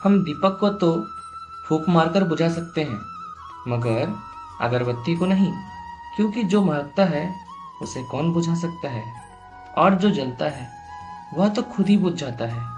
हम दीपक को तो फूंक मारकर बुझा सकते हैं, मगर अगरबत्ती को नहीं, क्योंकि जो महकता है उसे कौन बुझा सकता है, और जो जलता है वह तो खुद ही बुझ जाता है।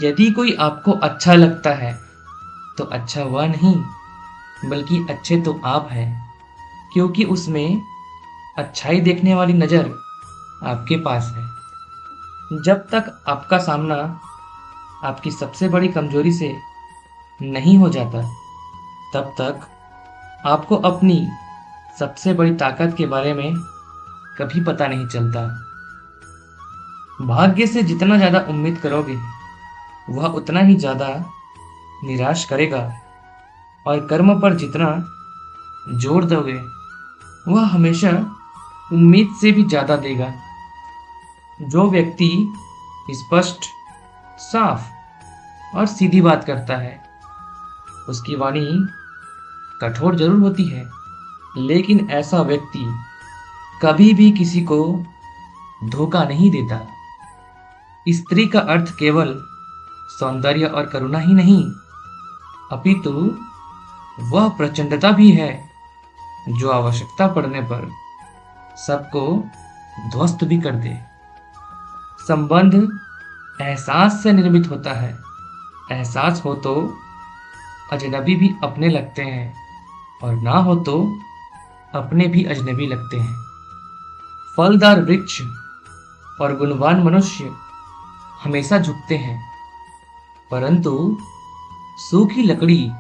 यदि कोई आपको अच्छा लगता है तो अच्छा वह नहीं, बल्कि अच्छे तो आप हैं, क्योंकि उसमें अच्छाई देखने वाली नज़र आपके पास है। जब तक आपका सामना आपकी सबसे बड़ी कमजोरी से नहीं हो जाता, तब तक आपको अपनी सबसे बड़ी ताकत के बारे में कभी पता नहीं चलता। भाग्य से जितना ज़्यादा उम्मीद करोगे, वह उतना ही ज़्यादा निराश करेगा, और कर्म पर जितना जोर दोगे, वह हमेशा उम्मीद से भी ज़्यादा देगा। जो व्यक्ति स्पष्ट, साफ और सीधी बात करता है, उसकी वाणी कठोर जरूर होती है, लेकिन ऐसा व्यक्ति कभी भी किसी को धोखा नहीं देता। स्त्री का अर्थ केवल सौंदर्य और करुणा ही नहीं, अपितु वह प्रचंडता भी है, जो आवश्यकता पड़ने पर सबको ध्वस्त भी कर दे। संबंध एहसास से निर्मित होता है। एहसास हो तो अजनबी भी अपने लगते हैं, और ना हो तो अपने भी अजनबी लगते हैं। फलदार वृक्ष और गुणवान मनुष्य हमेशा झुकते हैं, परंतु सूखी लकड़ी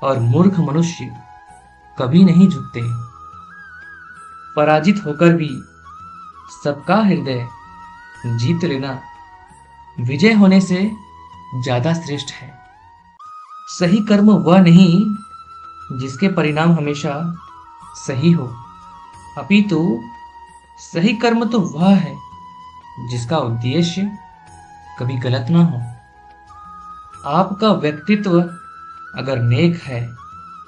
और मूर्ख मनुष्य कभी नहीं झुकते। पराजित होकर भी सबका हृदय जीत लेना विजय होने से ज्यादा श्रेष्ठ है। सही कर्म वह नहीं जिसके परिणाम हमेशा सही हो, अपितु सही कर्म तो वह है जिसका उद्देश्य कभी गलत ना हो। आपका व्यक्तित्व अगर नेक है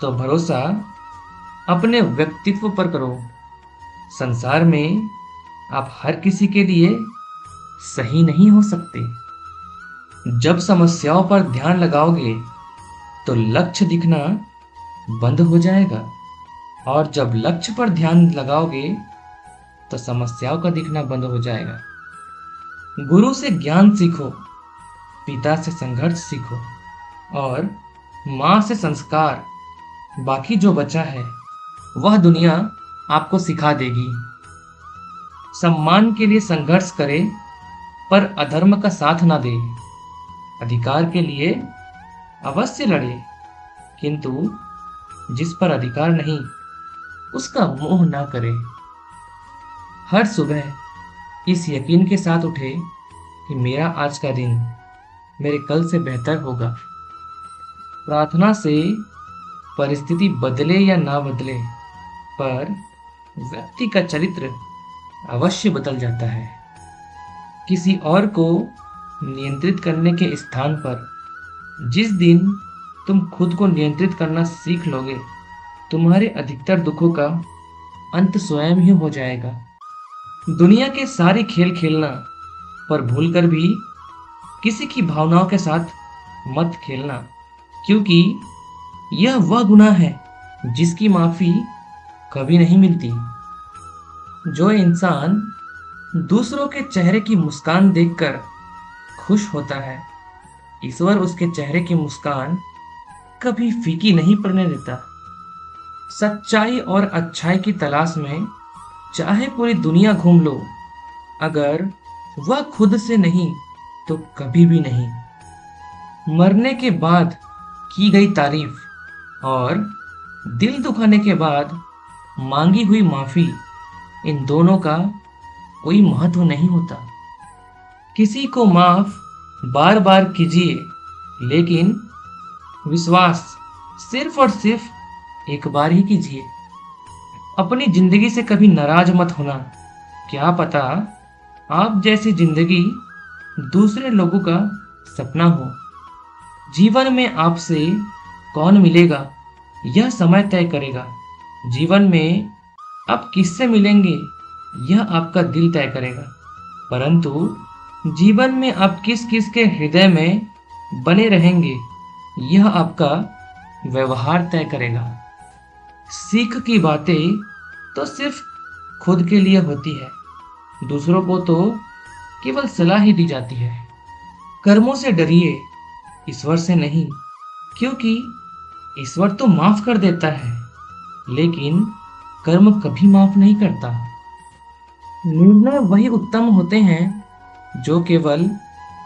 तो भरोसा अपने व्यक्तित्व पर करो। संसार में आप हर किसी के लिए सही नहीं हो सकते। जब समस्याओं पर ध्यान लगाओगे तो लक्ष्य दिखना बंद हो जाएगा, और जब लक्ष्य पर ध्यान लगाओगे तो समस्याओं का दिखना बंद हो जाएगा। गुरु से ज्ञान सीखो, पिता से संघर्ष सीखो, और माँ से संस्कार। बाकी जो बचा है वह दुनिया आपको सिखा देगी। सम्मान के लिए संघर्ष करे, पर अधर्म का साथ ना दे। अधिकार के लिए अवश्य लड़े, किंतु जिस पर अधिकार नहीं उसका मोह ना करे। हर सुबह इस यकीन के साथ उठे कि मेरा आज का दिन मेरे कल से बेहतर होगा। प्रार्थना से परिस्थिति बदले या ना बदले, पर व्यक्ति का चरित्र अवश्य बदल जाता है। किसी और को नियंत्रित करने के स्थान पर जिस दिन तुम खुद को नियंत्रित करना सीख लोगे, तुम्हारे अधिकतर दुखों का अंत स्वयं ही हो जाएगा। दुनिया के सारे खेल खेलना, पर भूलकर भी किसी की भावनाओं के साथ मत खेलना, क्योंकि यह वह गुनाह है जिसकी माफी कभी नहीं मिलती। जो इंसान दूसरों के चेहरे की मुस्कान देखकर खुश होता है, ईश्वर उसके चेहरे की मुस्कान कभी फीकी नहीं पड़ने देता। सच्चाई और अच्छाई की तलाश में चाहे पूरी दुनिया घूम लो, अगर वह खुद से नहीं तो कभी भी नहीं। मरने के बाद की गई तारीफ और दिल दुखाने के बाद मांगी हुई माफी, इन दोनों का कोई महत्व नहीं होता। किसी को माफ बार बार कीजिए, लेकिन विश्वास सिर्फ और सिर्फ एक बार ही कीजिए। अपनी जिंदगी से कभी नाराज मत होना। क्या पता आप जैसी जिंदगी दूसरे लोगों का सपना हो। जीवन में आपसे कौन मिलेगा यह समय तय करेगा। जीवन में आप किससे मिलेंगे यह आपका दिल तय करेगा। परंतु जीवन में आप किस किस के हृदय में बने रहेंगे, यह आपका व्यवहार तय करेगा। सीख की बातें तो सिर्फ खुद के लिए होती है, दूसरों को तो केवल सलाह ही दी जाती है। कर्मों से डरिए, ईश्वर से नहीं, क्योंकि ईश्वर तो माफ कर देता है, लेकिन कर्म कभी माफ नहीं करता। निर्णय वही उत्तम होते हैं जो केवल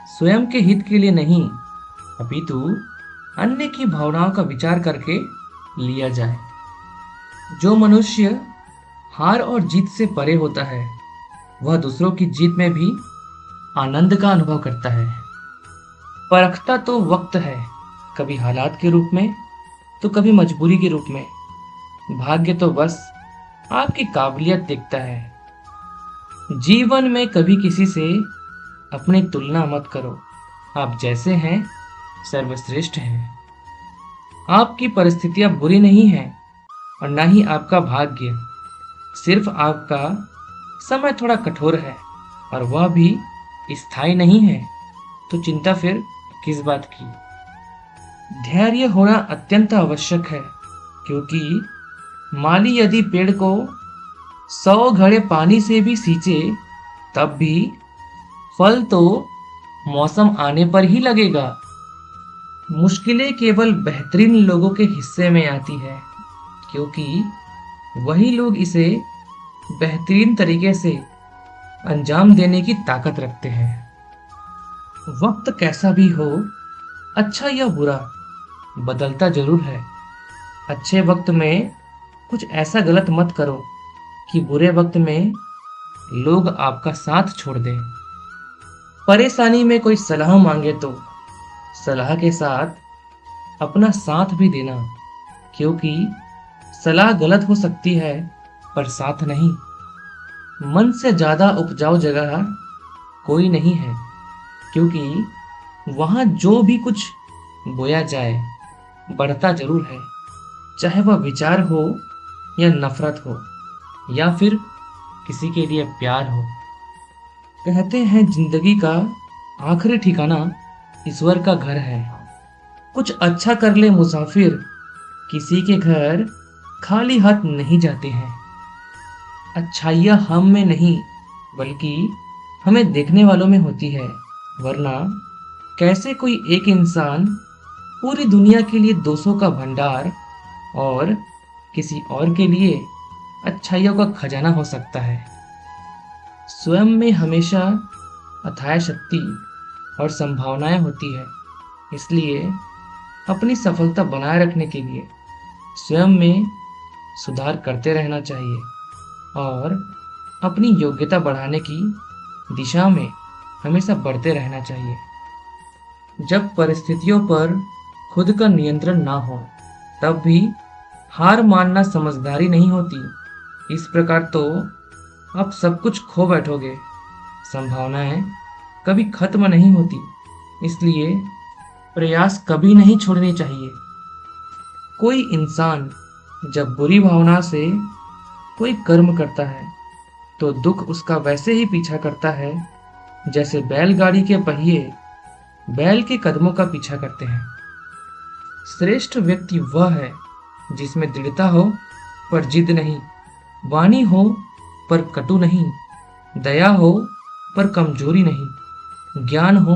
स्वयं के हित के लिए नहीं, अपितु अन्य की भावनाओं का विचार करके लिया जाए। जो मनुष्य हार और जीत से परे होता है, वह दूसरों की जीत में भी आनंद का अनुभव करता है। परखता तो वक्त है, कभी हालात के रूप में तो कभी मजबूरी के रूप में। भाग्य तो बस आपकी काबिलियत देखता है। जीवन में कभी किसी से अपनी तुलना मत करो। आप जैसे हैं सर्वश्रेष्ठ हैं। आपकी परिस्थितियां बुरी नहीं हैं और ना ही आपका भाग्य। सिर्फ आपका समय थोड़ा कठोर है और वह भी स्थायी नहीं है, तो चिंता फिर किस बात की। धैर्य होना अत्यंत आवश्यक है, क्योंकि माली यदि पेड़ को 100 घड़े पानी से भी सींचे, तब भी फल तो मौसम आने पर ही लगेगा। मुश्किलें केवल बेहतरीन लोगों के हिस्से में आती है, क्योंकि वही लोग इसे बेहतरीन तरीके से अंजाम देने की ताकत रखते हैं। वक्त कैसा भी हो, अच्छा या बुरा, बदलता जरूर है। अच्छे वक्त में कुछ ऐसा गलत मत करो कि बुरे वक्त में लोग आपका साथ छोड़ दें। परेशानी में कोई सलाह मांगे तो सलाह के साथ अपना साथ भी देना, क्योंकि सलाह गलत हो सकती है पर साथ नहीं। मन से ज्यादा उपजाऊ जगह कोई नहीं है, क्योंकि वहां जो भी कुछ बोया जाए बढ़ता जरूर है, चाहे वह विचार हो या नफरत हो या फिर किसी के लिए प्यार हो। कहते हैं जिंदगी का आखिरी ठिकाना ईश्वर का घर है। कुछ अच्छा कर ले मुसाफिर, किसी के घर खाली हाथ नहीं जाते हैं। अच्छाइयाँ हम में नहीं बल्कि हमें देखने वालों में होती है, वरना कैसे कोई एक इंसान पूरी दुनिया के लिए दोषों का भंडार और किसी और के लिए अच्छाइयों का खजाना हो सकता है। स्वयं में हमेशा अथाह शक्ति और संभावनाएं होती है, इसलिए अपनी सफलता बनाए रखने के लिए स्वयं में सुधार करते रहना चाहिए और अपनी योग्यता बढ़ाने की दिशा में हमेशा बढ़ते रहना चाहिए। जब परिस्थितियों पर खुद का नियंत्रण ना हो, तब भी हार मानना समझदारी नहीं होती। इस प्रकार तो आप सब कुछ खो बैठोगे। संभावनाएं कभी खत्म नहीं होती, इसलिए प्रयास कभी नहीं छोड़ने चाहिए। कोई इंसान जब बुरी भावना से कोई कर्म करता है, तो दुख उसका वैसे ही पीछा करता है जैसे बैलगाड़ी के पहिए बैल के कदमों का पीछा करते हैं। श्रेष्ठ व्यक्ति वह है जिसमें दृढ़ता हो पर जिद नहीं, वाणी हो पर कटु नहीं, दया हो पर कमजोरी नहीं, ज्ञान हो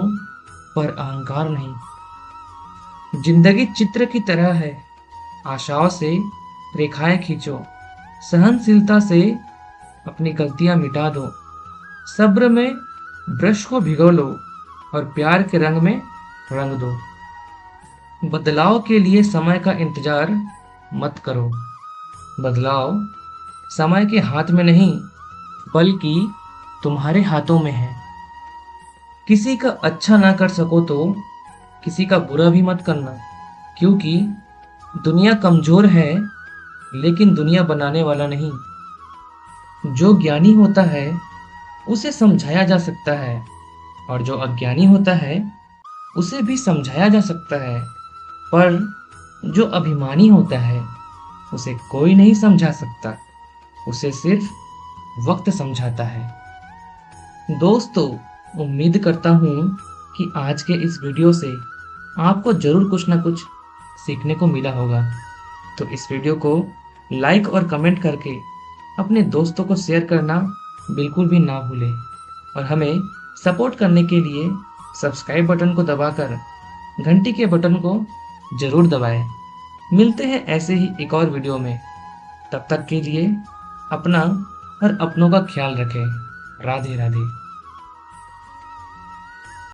पर अहंकार नहीं। जिंदगी चित्र की तरह है, आशाओं से रेखाएं खींचो, सहनशीलता से अपनी गलतियां मिटा दो, सब्र में ब्रश को भिगो लो और प्यार के रंग में रंग दो। बदलाव के लिए समय का इंतजार मत करो। बदलाव समय के हाथ में नहीं बल्कि तुम्हारे हाथों में है। किसी का अच्छा ना कर सको तो किसी का बुरा भी मत करना, क्योंकि दुनिया कमजोर है लेकिन दुनिया बनाने वाला नहीं। जो ज्ञानी होता है उसे समझाया जा सकता है और जो अज्ञानी होता है उसे भी समझाया जा सकता है, पर जो अभिमानी होता है उसे कोई नहीं समझा सकता, उसे सिर्फ वक्त समझाता है। दोस्तों, उम्मीद करता हूँ कि आज के इस वीडियो से आपको ज़रूर कुछ ना कुछ सीखने को मिला होगा। तो इस वीडियो को लाइक और कमेंट करके अपने दोस्तों को शेयर करना बिल्कुल भी ना भूलें और हमें सपोर्ट करने के लिए सब्सक्राइब बटन को दबाकर घंटी के बटन को ज़रूर दबाएं। मिलते हैं ऐसे ही एक और वीडियो में। तब तक के लिए अपना और अपनों का ख्याल रखें। राधे राधे।